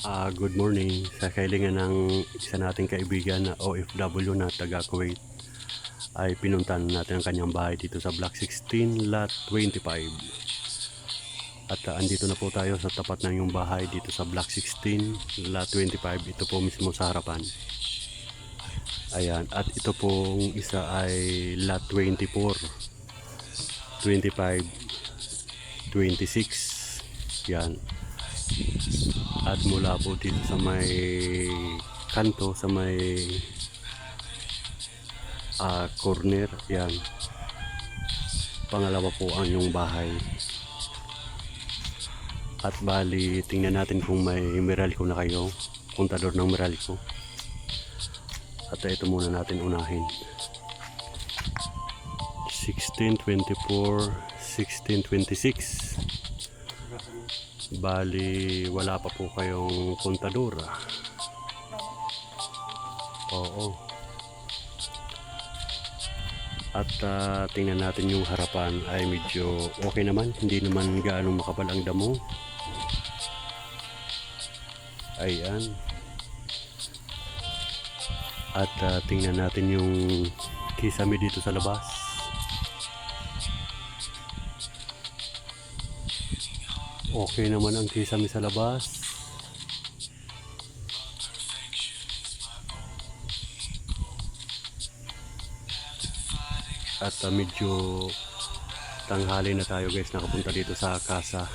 Good morning. Sa kahilingan ng isa nating kaibigan na OFW na taga Kuwait ay pinuntahan natin ang kanyang bahay dito sa Block 16, Lot 25. At andito na po tayo sa tapat ng yung bahay dito sa Block 16, Lot 25. Ito po mismo sa harapan. Ayan. At ito pong isa ay Lot 24, 25, 26. Yan. At mula po dito sa may kanto, sa may corner, yan, pangalawa po ang yung bahay. At bali, tingnan natin kung may Meralco na kayo, kontador ng Meralco. At ito muna natin unahin. 1624, 1626. Bali, wala pa po kayong kontador. Oo. At tingnan natin yung harapan ay medyo okay naman. Hindi naman gaano makapal ang damo. Ayan. At tingnan natin yung kisame dito sa labas. Okay naman ang kisame sa labas. At medyo tanghali na tayo guys, nakapunta dito sa casa.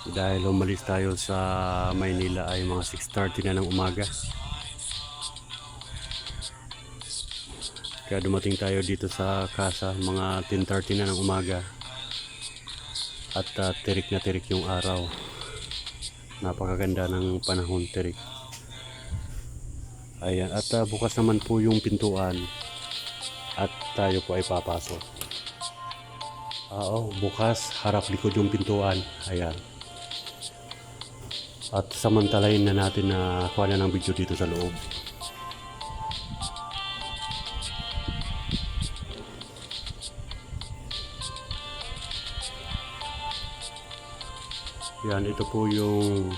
Dahil umalis tayo sa Maynila ay mga 6:30 na ng umaga. Kaya dumating tayo dito sa casa mga 10:30 na ng umaga. At tirik na tirik yung araw. Napakaganda ng panahon, tirik. Ayan, at bukas naman po yung pintuan. At tayo po ay papasok. Bukas, harap likod yung pintuan. Ayan. At samantalahin na natin na kuha na ng video dito sa loob. Yan, ito po yung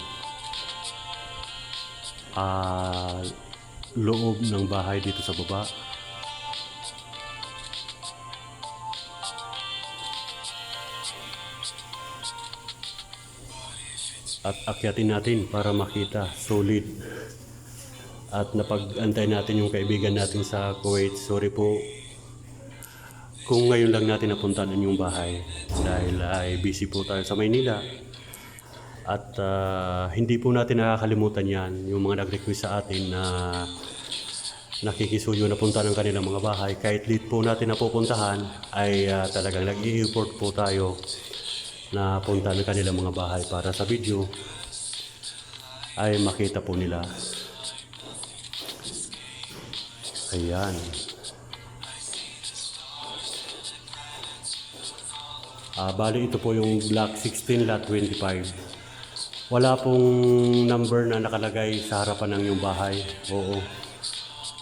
loob ng bahay dito sa baba. At akyatin natin para makita, solid. At napag-antay natin yung kaibigan natin sa Kuwait. Sorry po kung ngayon lang natin napuntahan yung bahay dahil ay busy po tayo sa Maynila. At hindi po natin nakakalimutan yan, yung mga nag-request sa atin na nakikisuyo na punta ng kanilang mga bahay. Kahit late po natin napupuntahan ay talagang nag-i-import po tayo na punta ng kanilang mga bahay para sa video ay makita po nila. Ayan. Bali ito po yung Block 16 Lot 25. Wala pong number na nakalagay sa harapan ng yung bahay. Oo.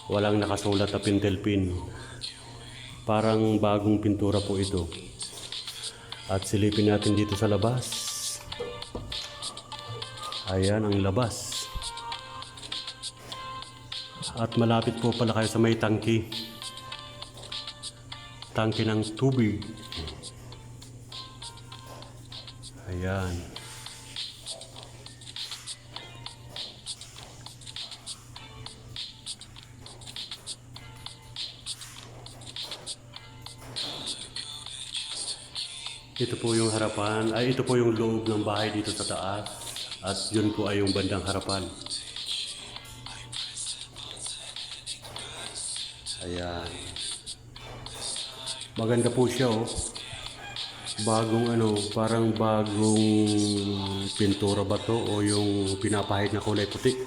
Walang nakasulat na pintel pin. Parang bagong pintura po ito. At silipin natin dito sa labas. Ayan ang labas. At malapit po pala kayo sa may tangki. Tangki ng tubig. Ayan. Ito po yung harapan, ito po yung loob ng bahay dito sa taas. At yun po ay yung bandang harapan. Ayan. Maganda po siya oh. Bagong parang bagong pintura ba to o yung pinapahid na kulay puti.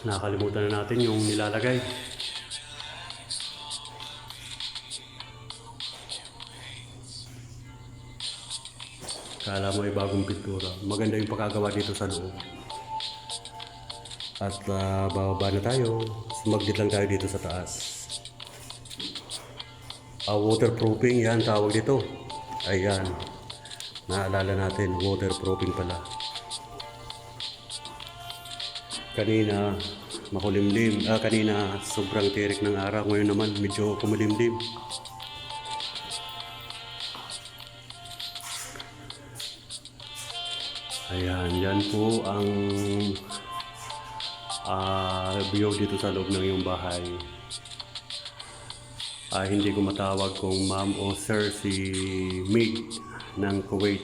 Nakalimutan na natin yung nilalagay. Kala mo ay bagong pintura. Maganda yung pagkagawa dito sa loob. At bababa na tayo. Sumaglit lang tayo dito sa taas. Waterproofing yan tawag dito. Ayan. Naalala natin, waterproofing pala. Kanina makulimlim, kanina sobrang tirik ng araw, ngayon naman medyo kumulimlim. Ayan, yan po ang view dito sa loob ng iyong bahay. Hindi ko matawag kung ma'am o sir si Mig ng Kuwait.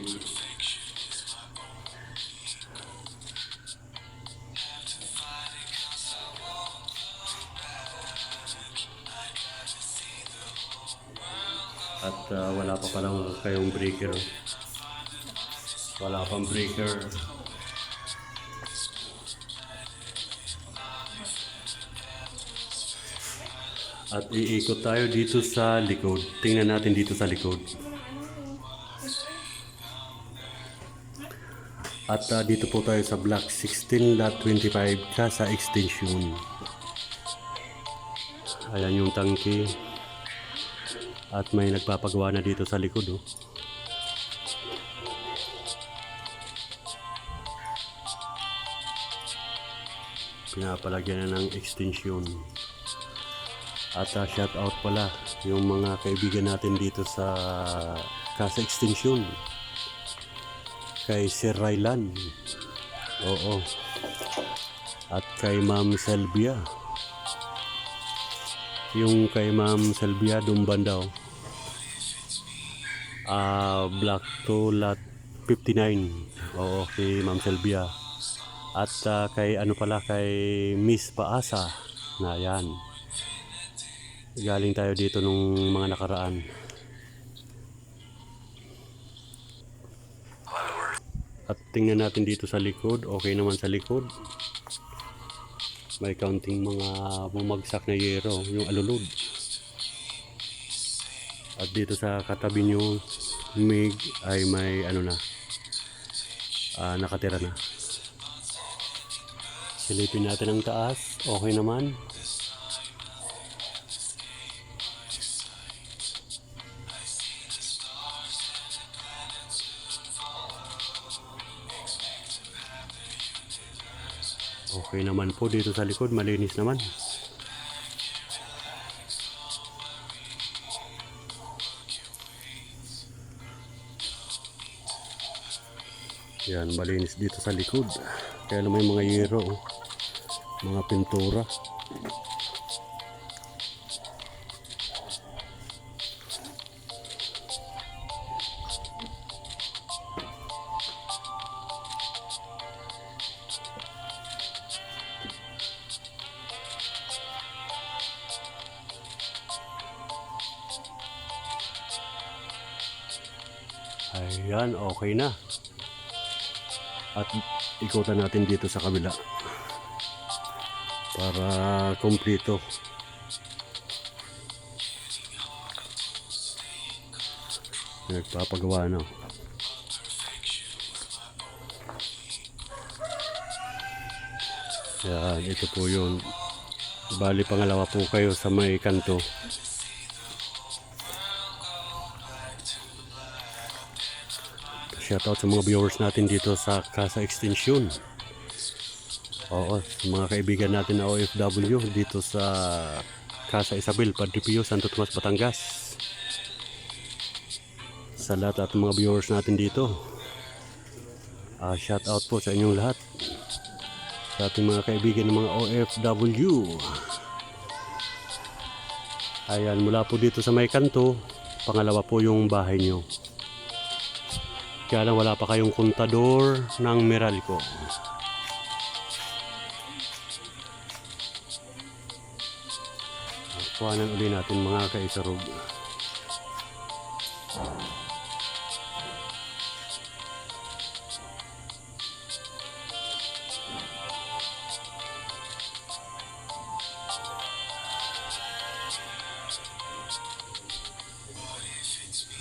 At wala pa palang kayong breaker. Wala pang breaker. At iikot tayo dito sa likod. Tingnan natin dito sa likod. At dito po tayo sa block 16 lot 25 Casa Extension. Ayan yung tangke. At may nagpapagawa na dito sa likod. Oh. Pinapalagyan na ng extension. At shout out pala yung mga kaibigan natin dito sa Casa Extension. Kay Sir Rylan. Oo. At kay Ma'am Selvia. Yung kay Ma'am Selvia Dumbandaw. Block 2 lot 59. Oo, kay Ma'am Selvia. At kay ano pala, kay Miss Paasa. Na yan. Galing tayo dito nung mga nakaraan. At tingnan natin dito sa likod. Okay naman sa likod. May counting mga bumagsak na yero, yung alulod. At dito sa katabi nyo, Mig, ay may ano na, nakatira na. Silipin natin ang taas. Okay naman. Okay naman po dito sa likod, malinis naman. Yan, malinis dito sa likod. Kaya naman may mga yero, mga pintura. Ayan, okay na. At ikutan natin dito sa kabila para kompleto. Nagpapagawa na. Yan, ito po yun. Bali pangalawa po kayo sa may kanto. Shoutout sa mga viewers natin dito sa Casa Extension. Oo, sa mga kaibigan natin na OFW dito sa Casa Isabel, Padre Pio, Santo Tomas, Batangas. Sa lahat at mga viewers natin dito. Shoutout po sa inyong lahat. Sa ating mga kaibigan ng mga OFW. Ayan, mula po dito sa may kanto, pangalawa po yung bahay nyo. Kaya lang wala pa kayong kontador ng Meralco. Kuhanan uli natin mga kaisarog.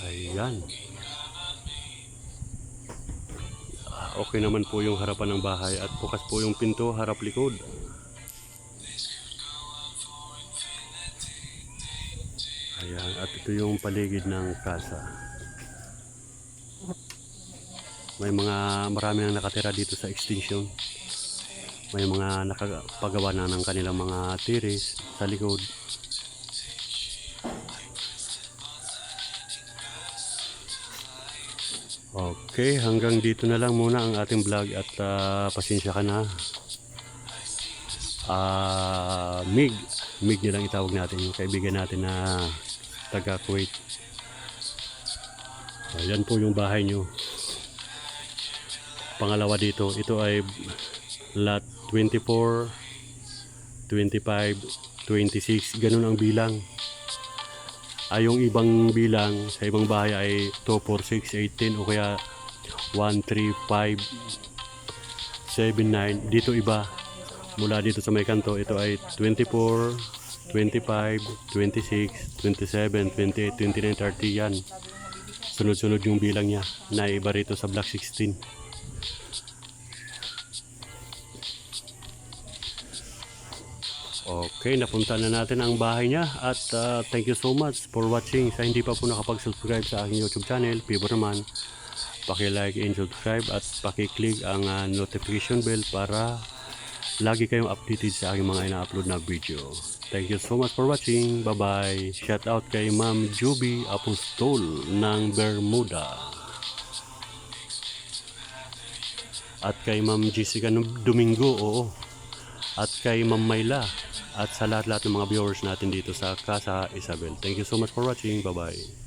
Ayan. Okay naman po yung harapan ng bahay at bukas po yung pinto harap likod. Ayan, at ito yung paligid ng casa. May marami nang nakatira dito sa extension. May mga nakapagawa na ng kanilang mga tiris sa likod. Okay, hanggang dito na lang muna ang ating vlog at pasensya ka na. Mig nilang itawag natin, yung kaibigan natin na taga Kuwait. Ayan po yung bahay nyo. Pangalawa dito, ito ay lot 24, 25, 26, ganun ang bilang. Yung ibang bilang sa ibang bahay ay 2, 4, 6, 8, 10 o kaya 1, 3, 5, 7, 9. Dito iba. Mula dito sa may kanto, ito ay 24, 25, 26, 27, 28, 29, 30 yan. Sunod-sunod yung bilang niya na iba rito sa Block 16. Okay, napunta na natin ang bahay niya at thank you so much for watching. Sa hindi pa po nakapag-subscribe sa aking YouTube channel, favor naman paki-like and subscribe at paki-click ang notification bell para lagi kayong updated sa aking mga ina-upload na video. Thank you so much for watching. Bye-bye. Shout out kay Ma'am Juby Apostol ng Bermuda. At kay Ma'am Jessica Domingo, oo. At kay Ma'am Mayla. At sa lahat-lahat ng mga viewers natin dito sa Casa Isabel. Thank you so much for watching. Bye-bye.